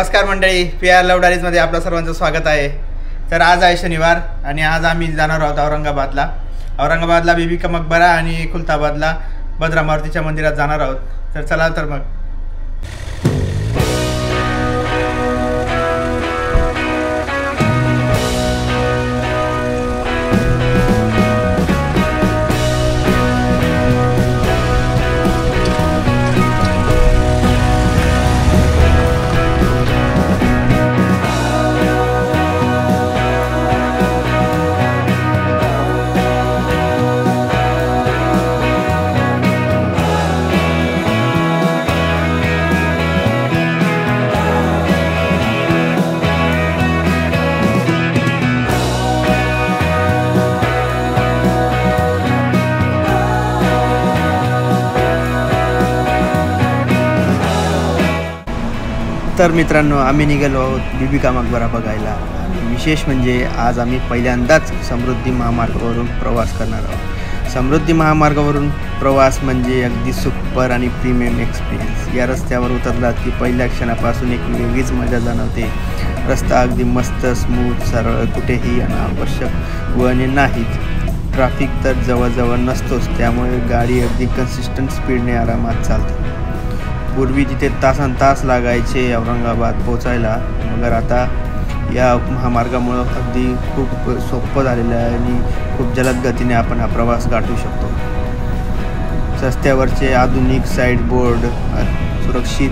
नमस्कार मंडळी, PR लवडारीजमध्ये आपलं सर्वांचं स्वागत आहे। तर आज आहे शनिवार आणि आज आम्ही जाणार आहोत औरंगाबादला बीबी का मकबरा आणि खुलताबादला भद्रा मारुतीच्या मंदिरात जाणार आहोत। तर चला तर मग तर मित्रांनो, आम्ही निघालो आहोत बीबी का मकबरा बघायला। विशेष म्हणजे आज आम्ही पहिल्यांदाच समृद्धी महामार्गावरून प्रवास करणार आहोत। समृद्धी महामार्गावरून प्रवास म्हणजे अगदी सुपर आणि प्रीमियम एक्सपिरियन्स। या रस्त्यावर उतरलात की पहिल्या क्षणापासून एक वेगळीच मजा जाणवते। रस्ता अगदी मस्त, स्मूथ, सरळ, कुठेही अनावश्यक वळणे नाहीत। ट्रॅफिक तर जवळजवळ नसतोच, त्यामुळे गाडी अगदी कन्सिस्टंट स्पीडने आरामात चालते। पूर्वी तिथे तासनतास लागायचे औरंगाबाद पोचायला, मगर आता या महामार्गामुळं अगदी खूप सोपं झालेलं आहे आणि खूप जलद गतीने आपण हा प्रवास गाठू शकतो। रस्त्यावरचे आधुनिक साईड बोर्ड, सुरक्षित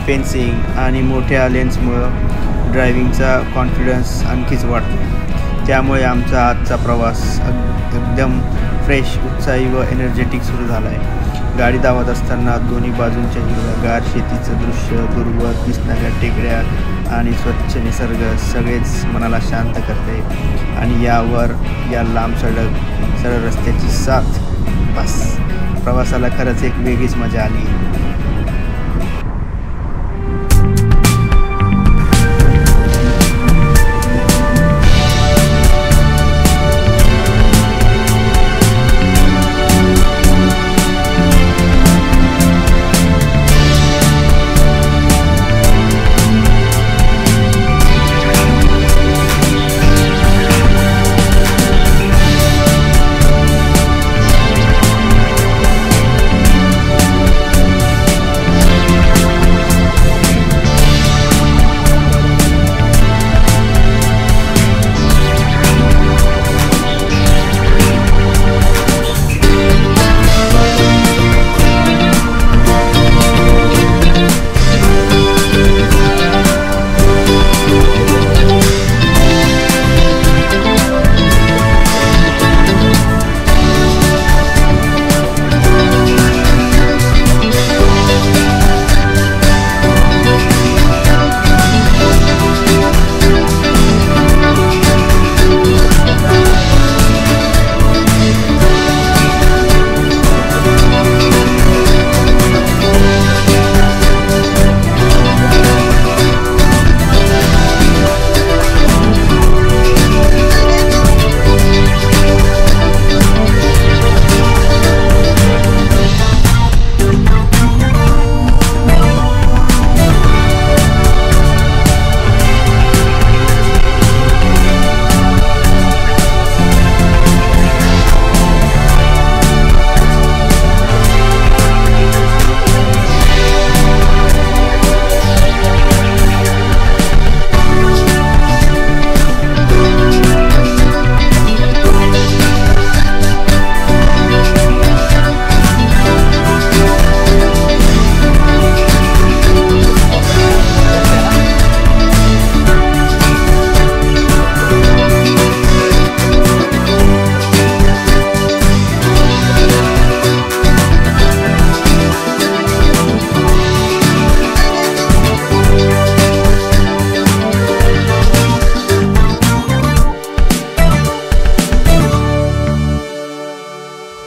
फेन्सिंग आणि मोठ्या लेन्समुळं ड्रायव्हिंगचा कॉन्फिडन्स आणखीच वाढतो। त्यामुळे आमचा आजचा प्रवास एकदम फ्रेश, उत्साही व एनर्जेटिक सुरू झाला आहे। गाडी धावत असताना दोन्ही बाजूंच्या हिरव्यागार शेतीचं दृश्य, दूरवर दिसणाऱ्या टेकड्या आणि स्वच्छ निसर्ग सगळेच मनाला शांत करते। आणि या लांब सरळ रस्त्याची साथ, बस प्रवासाला खरंच एक वेगळीच मजा आली।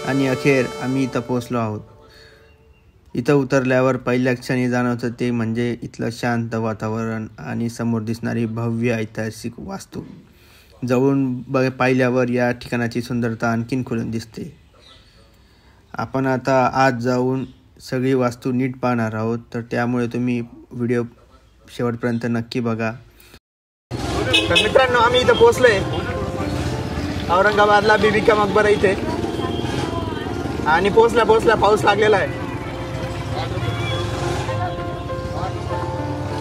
आणि अखेर आम्ही इथं पोचलो आहोत। इथं उतरल्यावर पहिल्या क्षणी जाणवतं ते म्हणजे इथलं शांत वातावरण आणि समोर दिसणारी भव्य ऐतिहासिक वास्तू। जवळून पाहिल्यावर या ठिकाणाची सुंदरता आणखीन खुलून दिसते। आपण आता आज जाऊन सगळी वास्तू नीट पाहणार आहोत, तर त्यामुळे तुम्ही व्हिडिओ शेवटपर्यंत नक्की बघा. तर मित्रांनो, आम्ही इथं पोहोचलोय औरंगाबादला बीबी का मकबरा इथे. आणि पोहोचल्या पाऊस लागलेला आहे,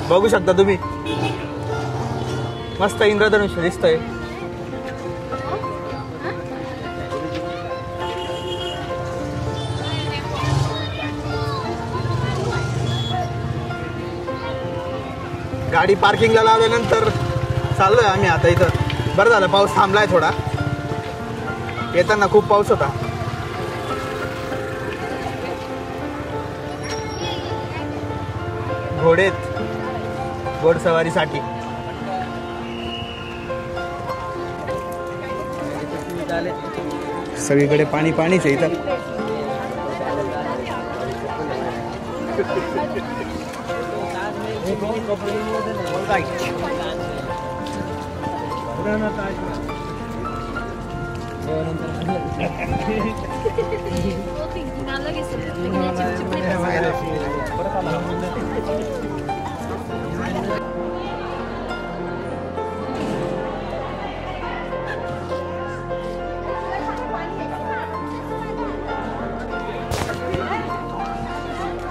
बघू शकता तुम्ही. मस्त इंद्रधनुष्य दिसतंय. गाडी पार्किंगला लावल्यानंतर चाललोय आम्ही आता इथं. बरं झालं पाऊस थांबलाय थोडा, येताना खूप पाऊस होता. घोडेत घोडसवारीसाठी. सगळीकडे पाणीच आहे इथं.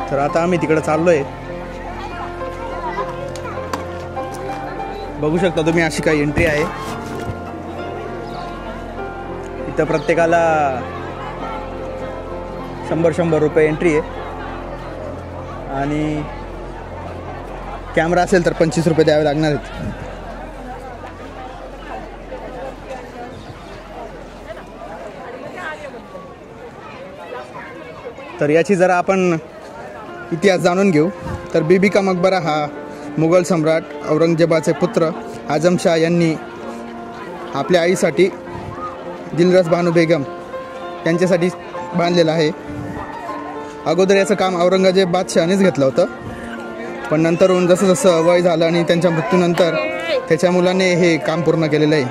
तर आता आम्ही तिकडे चाललोय. बघू शकता तुम्ही, अशी काही एंट्री आहे इथं. प्रत्येकाला 100 रुपये एंट्री आहे. आणि कॅमेरा असेल तर 25 रुपये द्यावे लागणार आहेत. तर याची जरा आपण इतिहास जाणून घेऊ. तर बीबी का मकबरा हा मुघल सम्राट औरंगजेबाचे पुत्र आझमशाह यांनी आपल्या आईसाठी दिलरस बानू बेगम यांच्यासाठी बांधलेलं आहे. अगोदर याचं काम औरंगजेब बादशहानेच घेतलं होतं, पण नंतरून जसं जसं वय झालं आणि त्यांच्या मृत्यूनंतर त्याच्या मुलाने हे काम पूर्ण केलेलं आहे.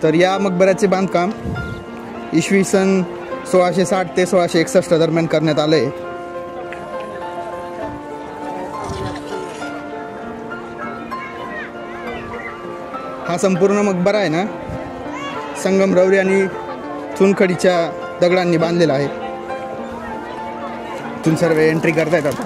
तर या मकबऱ्याचे बांधकाम इसवी सन 1660 ते 1661 दरम्यान करण्यात आलं आहे. हा संपूर्ण मकबरा आहे ना, संगमरवरी आणि चुनखडीच्या दगडांनी बांधलेला आहे. इथून सर्व एंट्री करतायत आता.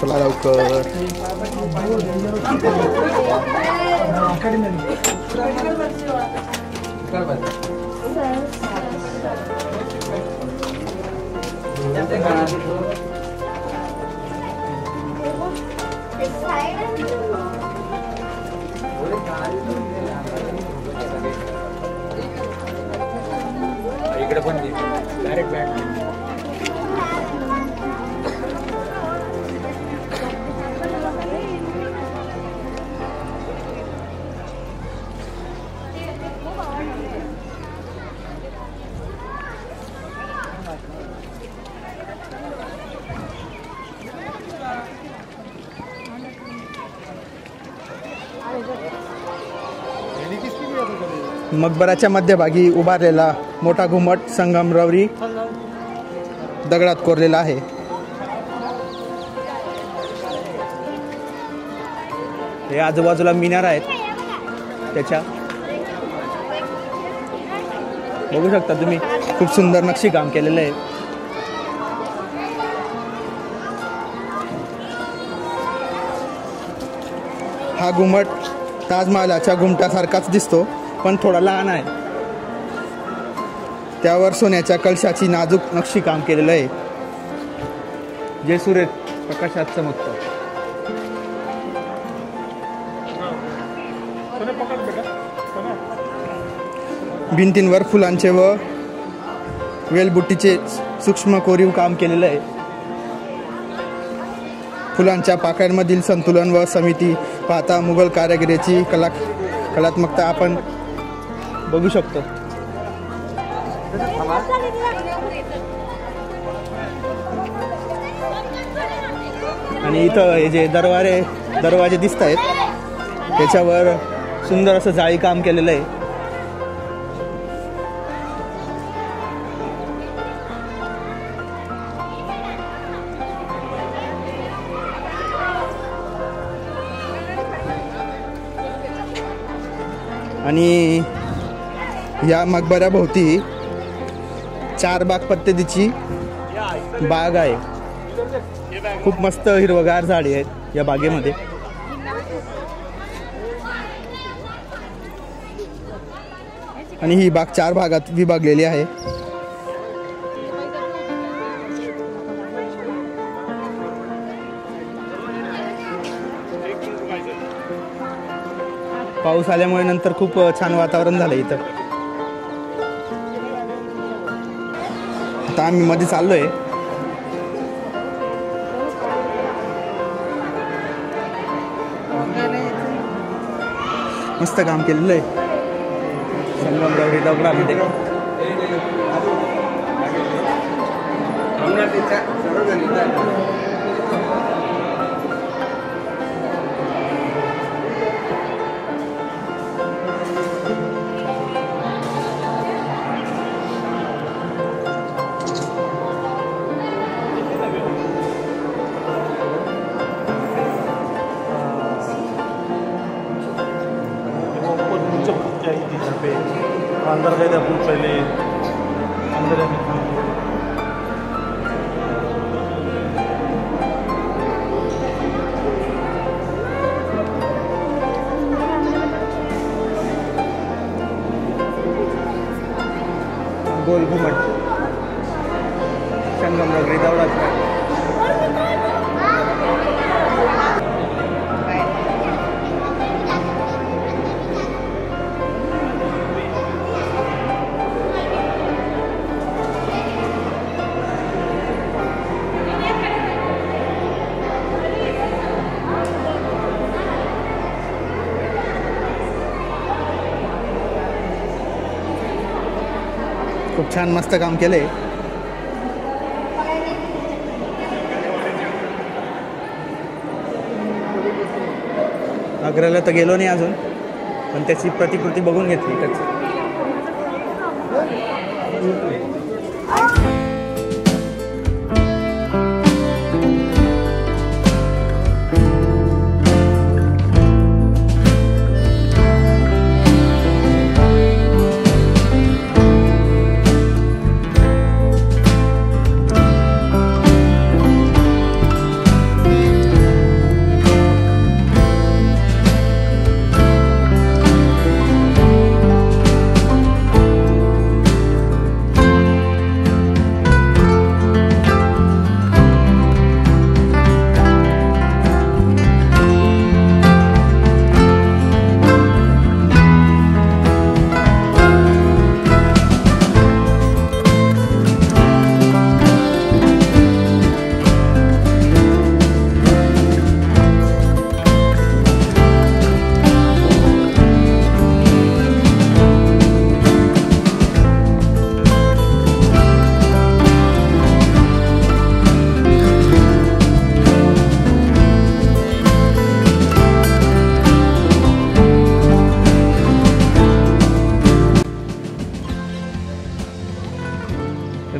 चला लवकर. इकडे पण डायरेक्ट बॅट. मकबराच्या मध्यभागी उभारलेला मोठा घुमट संगमरवरी दगडात कोरलेला आहे. हे आजूबाजूला मिनार आहेत त्याच्या, बघू शकता तुम्ही. खूप सुंदर नक्षी काम केलेलं आहे. हा घुमट ताजमहालाच्या घुमटासारखाच दिसतो, पण थोडा लहान आहे. त्यावर सोन्याच्या कलशाची नाजूक नक्षी काम केलेलं आहे, जे सूर्य प्रकाशात चमकतं. भिंतींवर फुलांचे व वेलबुट्टीचे सूक्ष्म कोरीव काम केलेलं आहे. फुलांच्या पाकळ्यांमधील संतुलन व समिती पाहता मुघल कारागिरीची कलात्मकता आपण बघू शकतो. आणि इथं हे जे दरवाजे दिसत आहेत त्याच्यावर सुंदर असं जाळी काम केलेलं आहे. आणि या मकबऱ्याभोवती 4 बाग पद्धतीची बाग आहे. खूप मस्त हिरवगार झाडे आहेत या बागेमध्ये. आणि ही बाग 4 भागात विभागलेली आहे. पाऊस आल्यामुळे नंतर खूप छान वातावरण झालं इथं. आता आम्ही मध्ये चाललोय. मस्त काम केलेलं आहे संगमरवरी दगडामध्ये. अंदर गए थे अपन पहले अंदर गोल घुमट संगमरवरी दगडाचा. खूप छान मस्त काम केलंय. आग्र्याला तर गेलो नाही अजून, पण त्याची प्रतिकृती बघून घेतली त्याची.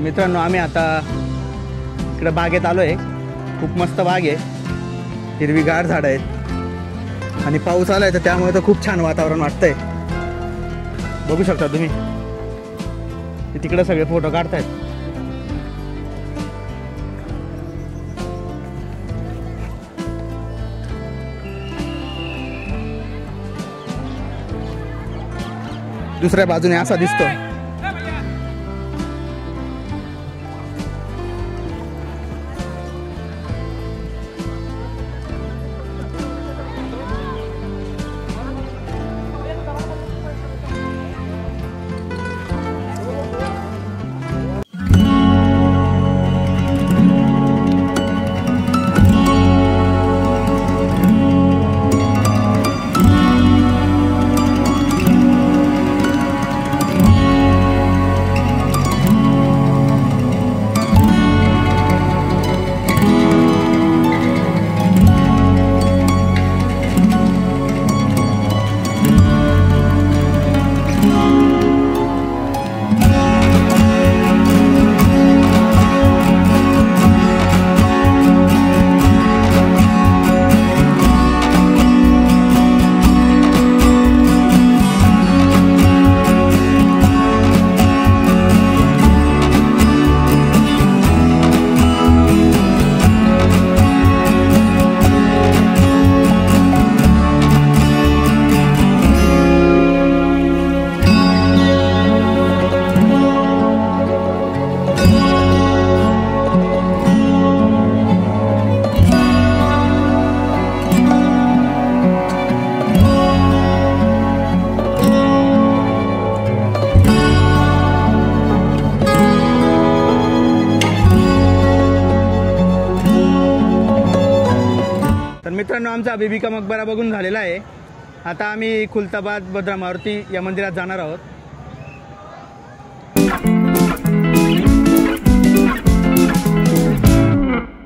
मित्रांनो आम्ही आता इकडे बागेत आलो आहे. खूप मस्त बाग आहे, हिरवीगार झाडं आहेत आणि पाऊस आलाय तर त्यामुळे तर खूप छान वातावरण वाटतंय. बघू शकता तुम्ही, तिकडे सगळे फोटो काढतायत. दुसऱ्या बाजूने असा दिसतो. आमचा बीबी का मकबरा बघून झालेला आहे. आता आम्ही खुलताबाद भद्रा मारुती या मंदिरात जाणार आहोत.